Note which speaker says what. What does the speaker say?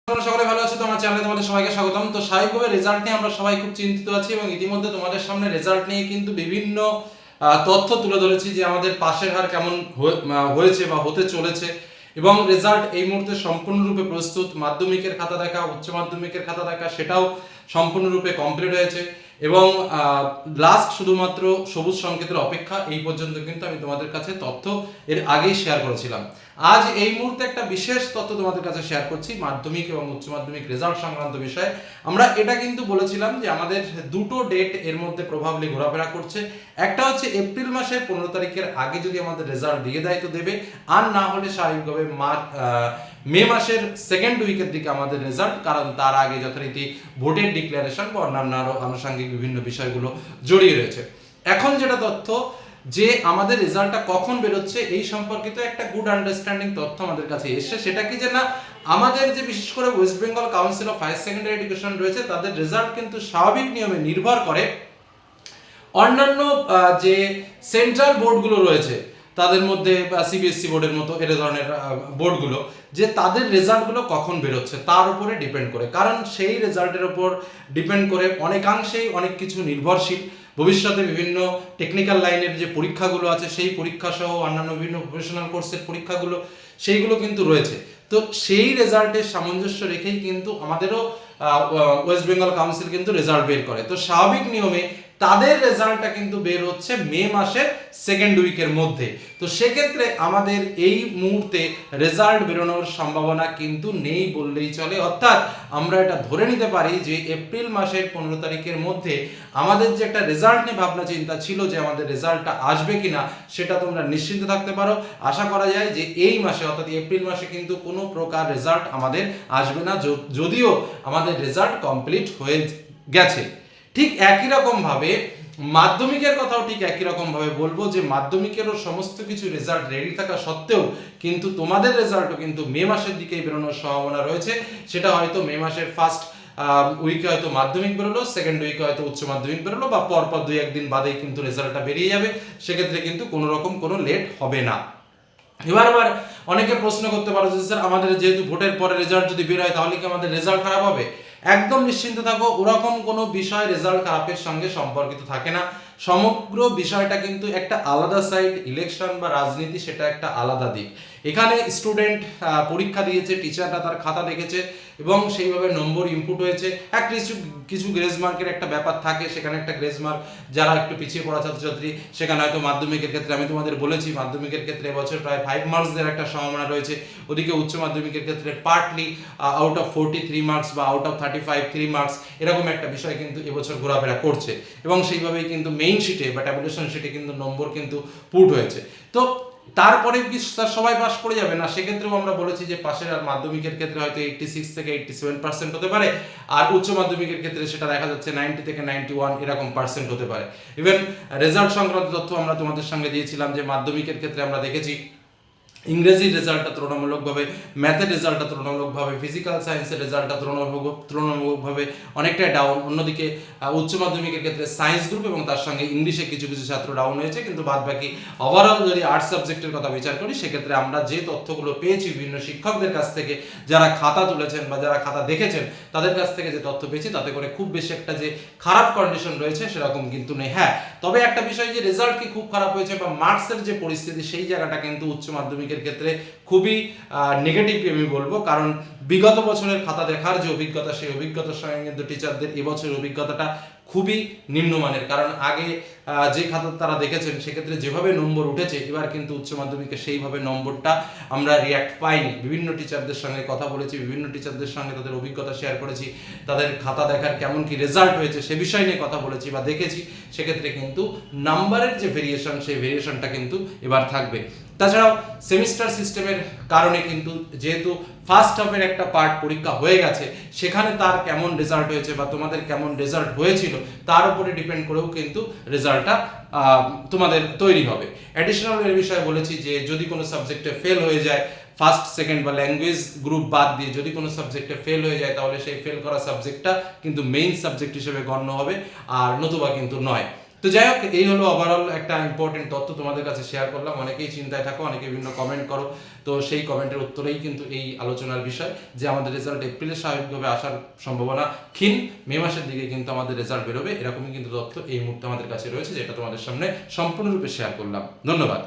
Speaker 1: তোমরা সকলে ভালো আছো? তোমার চ্যানেলে তোমাদের সবাইকে স্বাগতম। তো স্বাভাবিকভাবে রেজাল্ট নিয়ে আমরা সবাই খুব চিন্তিত আছি এবং ইতিমধ্যে তোমাদের সামনে রেজাল্ট নিয়ে কিন্তু বিভিন্ন তথ্য তুলে ধরেছি যে আমাদের পাশের হার কেমন হয়েছে বা হতে চলেছে এবং রেজাল্ট এই মুহূর্তে সম্পূর্ণরূপে প্রস্তুত। মাধ্যমিকের খাতা দেখা, উচ্চ মাধ্যমিকের খাতা দেখা সেটাও সম্পূর্ণরূপে কমপ্লিট হয়েছে এবং লাস্ট শুধুমাত্র সবুজ সংকেতের অপেক্ষা। এই পর্যন্ত কিন্তু আমি তোমাদের কাছে তথ্য এর আগেই শেয়ার করেছিলাম। আজ এই মুহূর্তে একটা বিশেষ তথ্য তোমাদের কাছে শেয়ার করছি মাধ্যমিক এবং উচ্চ মাধ্যমিক রেজাল্ট সংক্রান্ত বিষয়ে। আমরা এটা কিন্তু বলেছিলাম যে আমাদের দুটো ডেট এর মধ্যে প্রভাবলি ঘোরাফেরা করছে। একটা হচ্ছে এপ্রিল মাসের 15 তারিখের আগে যদি আমাদের রেজাল্ট দিয়ে দেয় তো দেবে, আর না হলে স্বাভাবিকভাবে মে মাসের সেকেন্ড উইকের দিকে আমাদের রেজাল্ট, কারণ তার আগে যথারীতি ভোটের ডিক্লারেশন বা অন্যান্য আরো আনুষঙ্গিক বিভিন্ন বিষয়গুলো জড়িয়ে রয়েছে। এখন যেটা তথ্য যে আমাদের রেজাল্টটা কখন বেরোচ্ছে এই সম্পর্কিত একটা গুড আন্ডারস্ট্যান্ডিং তথ্য আমাদের কাছে এসছে। সেটা কি যে না, আমাদের যে বিশেষ করে West Bengal council of higher secondary education রয়েছে তাদের রেজাল্ট কিন্তু স্বাভাবিক নিয়মে নির্ভর করে অন্যান্য যে সেন্ট্রাল বোর্ডগুলো রয়েছে তাদের মধ্যে সিবিএসসি বোর্ডের মতো এর ধরনের বোর্ডগুলো, যে তাদের রেজাল্টগুলো কখন বেরোচ্ছে তার উপরে ডিপেন্ড করে। কারণ সেই রেজাল্টের উপর ডিপেন্ড করে অনেকাংশেই অনেক কিছু নির্ভরশীল। ভবিষ্যতে বিভিন্ন টেকনিক্যাল লাইনের যে পরীক্ষাগুলো আছে সেই পরীক্ষা সহ অন্যান্য বিভিন্ন প্রফেশনাল কোর্সের পরীক্ষাগুলো সেইগুলো কিন্তু রয়েছে। তো সেই রেজাল্টের সামঞ্জস্য রেখেই কিন্তু আমাদেরও ওয়েস্ট বেঙ্গল কাউন্সিল কিন্তু রেজাল্ট বের করে। তো স্বাভাবিক নিয়মে তাদের রেজাল্টটা কিন্তু বের হচ্ছে মে মাসের সেকেন্ড উইকের মধ্যে। তো সেক্ষেত্রে আমাদের এই মুহূর্তে রেজাল্ট বেরোনোর সম্ভাবনা কিন্তু নেই বললেই চলে। অর্থাৎ আমরা এটা ধরে নিতে পারি যে এপ্রিল মাসের 15 তারিখের মধ্যে আমাদের যে একটা রেজাল্ট নিয়ে ভাবনা চিন্তা ছিল যে আমাদের রেজাল্টটা আসবে কিনা, সেটা তোমরা নিশ্চিন্ত থাকতে পারো। আশা করা যায় যে এই মাসে অর্থাৎ এপ্রিল মাসে কিন্তু কোনো প্রকার রেজাল্ট আমাদের আসবে না, যদিও আমাদের রেজাল্ট কমপ্লিট হয়ে গেছে। ঠিক একই রকম ভাবে মাধ্যমিকের কথাও ঠিক একই রকম ভাবে বলবো যে মাধ্যমিকেরও সমস্ত কিছু রেজাল্ট রেডি থাকা সত্ত্বেও কিন্তু তোমাদের রেজাল্টও কিন্তু মে মাসের দিকেই বেরোনোর সম্ভাবনা রয়েছে। সেটা হয়তো মে মাসের ফার্স্ট উইকে হয়তো মাধ্যমিক বেরোলো, সেকেন্ড উইকে হয়তো উচ্চ মাধ্যমিক বেরোলো, বা পরপর 2-1 দিন বাদেই কিন্তু রেজাল্টটা বেরিয়ে যাবে। সেক্ষেত্রে কিন্তু কোনো রকম কোনো লেট হবে না। এবার অনেকে প্রশ্ন করতে পারো যে স্যার আমাদের যেহেতু ভোটের পরে রেজাল্ট যদি বের হয় তাহলে কি আমাদের রেজাল্ট খারাপ হবে? একদম নিশ্চিন্ত থাকো, ওরকম কোনো বিষয় রেজাল্ট খারাপের সঙ্গে সম্পর্কিত থাকে না। সমগ্র বিষয়টা কিন্তু একটা আলাদা সাইড। ইলেকশন বা রাজনীতি সেটা একটা আলাদা দিক। এখানে স্টুডেন্ট পরীক্ষা দিয়েছে, টিচাররা তার খাতা দেখেছে এবং সেইভাবে নম্বর ইনপুট হয়েছে। কিছু কিছু গ্রেজ মার্কের একটা ব্যাপার থাকে, সেখানে একটা গ্রেজ মার্ক যারা একটু পিছিয়ে পড়া ছাত্রছাত্রী, সেখানে হয়তো মাধ্যমিকের ক্ষেত্রে আমি তোমাদের বলেছি মাধ্যমিকের ক্ষেত্রে এবছর প্রায় 5 মার্কস দেওয়ার একটা সম্ভাবনা রয়েছে। ওদিকে উচ্চ মাধ্যমিকের ক্ষেত্রে পার্টলি আউট অফ 43 মার্কস বা আউট অফ 35 3 মার্কস এরকম একটা বিষয় কিন্তু এবছর ঘোরাফেরা করছে এবং সেইভাবেই কিন্তু মেইন শিটে বা ট্যাবুলেশন শিটে কিন্তু নম্বর কিন্তু পুট হয়েছে। তো তারপরে কি সবাই পাস করে যাবে না? সেক্ষেত্রেও আমরা বলেছি যে পাশের আর মাধ্যমিকের ক্ষেত্রে হয়তো 86 থেকে 87% হতে পারে, আর উচ্চ মাধ্যমিকের ক্ষেত্রে সেটা দেখা যাচ্ছে 90 থেকে 91 এরকম পার্সেন্ট হতে পারে। ইভেন রেজাল্ট সংক্রান্ত তথ্য আমরা তোমাদের সঙ্গে দিয়েছিলাম যে মাধ্যমিকের ক্ষেত্রে আমরা দেখেছি ইংরেজির রেজাল্টটা তুলনামূলকভাবে, ম্যাথের রেজাল্টটা তুলনামূলকভাবে, ফিজিক্যাল সায়েন্সের রেজাল্টটা তুলনামূলকভাবে অনেকটাই ডাউন। অন্যদিকে উচ্চ মাধ্যমিকের ক্ষেত্রে সায়েন্স গ্রুপ এবং তার সঙ্গে ইংলিশে কিছু কিছু ছাত্র ডাউন হয়েছে, কিন্তু বাদ বাকি ওভারঅল যদি আর্টস সাবজেক্টের কথা বিচার করি সেক্ষেত্রে আমরা যে তথ্যগুলো পেয়েছি বিভিন্ন শিক্ষকদের কাছ থেকে, যারা খাতা তুলেছেন বা যারা খাতা দেখেছেন তাদের কাছ থেকে যে তথ্য পেয়েছি, তাতে করে খুব বেশি একটা যে খারাপ কন্ডিশন রয়েছে সেরকম কিন্তু নেই। হ্যাঁ, তবে একটা বিষয় যে রেজাল্ট কি খুব খারাপ হয়েছে বা মার্কসের যে পরিস্থিতি সেই জায়গাটা কিন্তু উচ্চ মাধ্যমিকের ক্ষেত্রে খুবই নেগেটিভ আমি বলবো। কারণ বিগত বছরের খাতা দেখার যে অভিজ্ঞতা, সেই অভিজ্ঞতার সঙ্গে কিন্তু টিচারদের এবছরের অভিজ্ঞতাটা খুবই নিম্নমানের। কারণ আগে যে খাতা তারা দেখেছেন সেক্ষেত্রে যেভাবে নম্বর উঠেছে, এবার কিন্তু উচ্চ মাধ্যমিকে সেইভাবে নম্বরটা আমরা রিয়াক্ট পাইনি। বিভিন্ন টিচারদের সঙ্গে কথা বলেছি, বিভিন্ন টিচারদের সঙ্গে তাদের অভিজ্ঞতা শেয়ার করেছি, তাদের খাতা দেখার কেমন কি রেজাল্ট হয়েছে সে বিষয় নিয়ে কথা বলেছি বা দেখেছি। সেক্ষেত্রে কিন্তু নাম্বারের যে ভেরিয়েশন সেই ভেরিয়েশনটা কিন্তু এবার থাকবে। তাছাড়াও সেমিস্টার সিস্টেমের কারণে কিন্তু যেহেতু ফার্স্ট হাফের একটা পার্ট পরীক্ষা হয়ে গেছে, সেখানে তার কেমন রেজাল্ট হয়েছে বা তোমাদের কেমন রেজাল্ট হয়েছিল তার উপরে ডিপেন্ড করেও কিন্তু রেজাল্টটা তোমাদের তৈরি হবে। অ্যাডিশনাল এর বিষয়ে বলেছি যে যদি কোনো সাবজেক্টে ফেল হয়ে যায়, ফার্স্ট সেকেন্ড বা ল্যাঙ্গুয়েজ গ্রুপ বাদ দিয়ে যদি কোনো সাবজেক্টে ফেল হয়ে যায় তাহলে সেই ফেল করা সাবজেক্টটা কিন্তু মেইন সাবজেক্ট হিসেবে গণ্য হবে, আর নতুবা কিন্তু নয়। তো যাই হোক, এই হলো ওভারঅল একটা ইম্পর্টেন্ট তথ্য তোমাদের কাছে শেয়ার করলাম। অনেকেই চিন্তায় থাকো, অনেকে বিভিন্ন কমেন্ট করো, তো সেই কমেন্টের উত্তরেই কিন্তু এই আলোচনার বিষয় যে আমাদের রেজাল্ট এপ্রিলে স্বাভাবিকভাবে আসার সম্ভাবনা ক্ষীণ, মে মাসের দিকে কিন্তু আমাদের রেজাল্ট বেরোবে, এরকমই কিন্তু তথ্য এই মুহূর্তে আমাদের কাছে রয়েছে, যেটা তোমাদের সামনে সম্পূর্ণরূপে শেয়ার করলাম। ধন্যবাদ।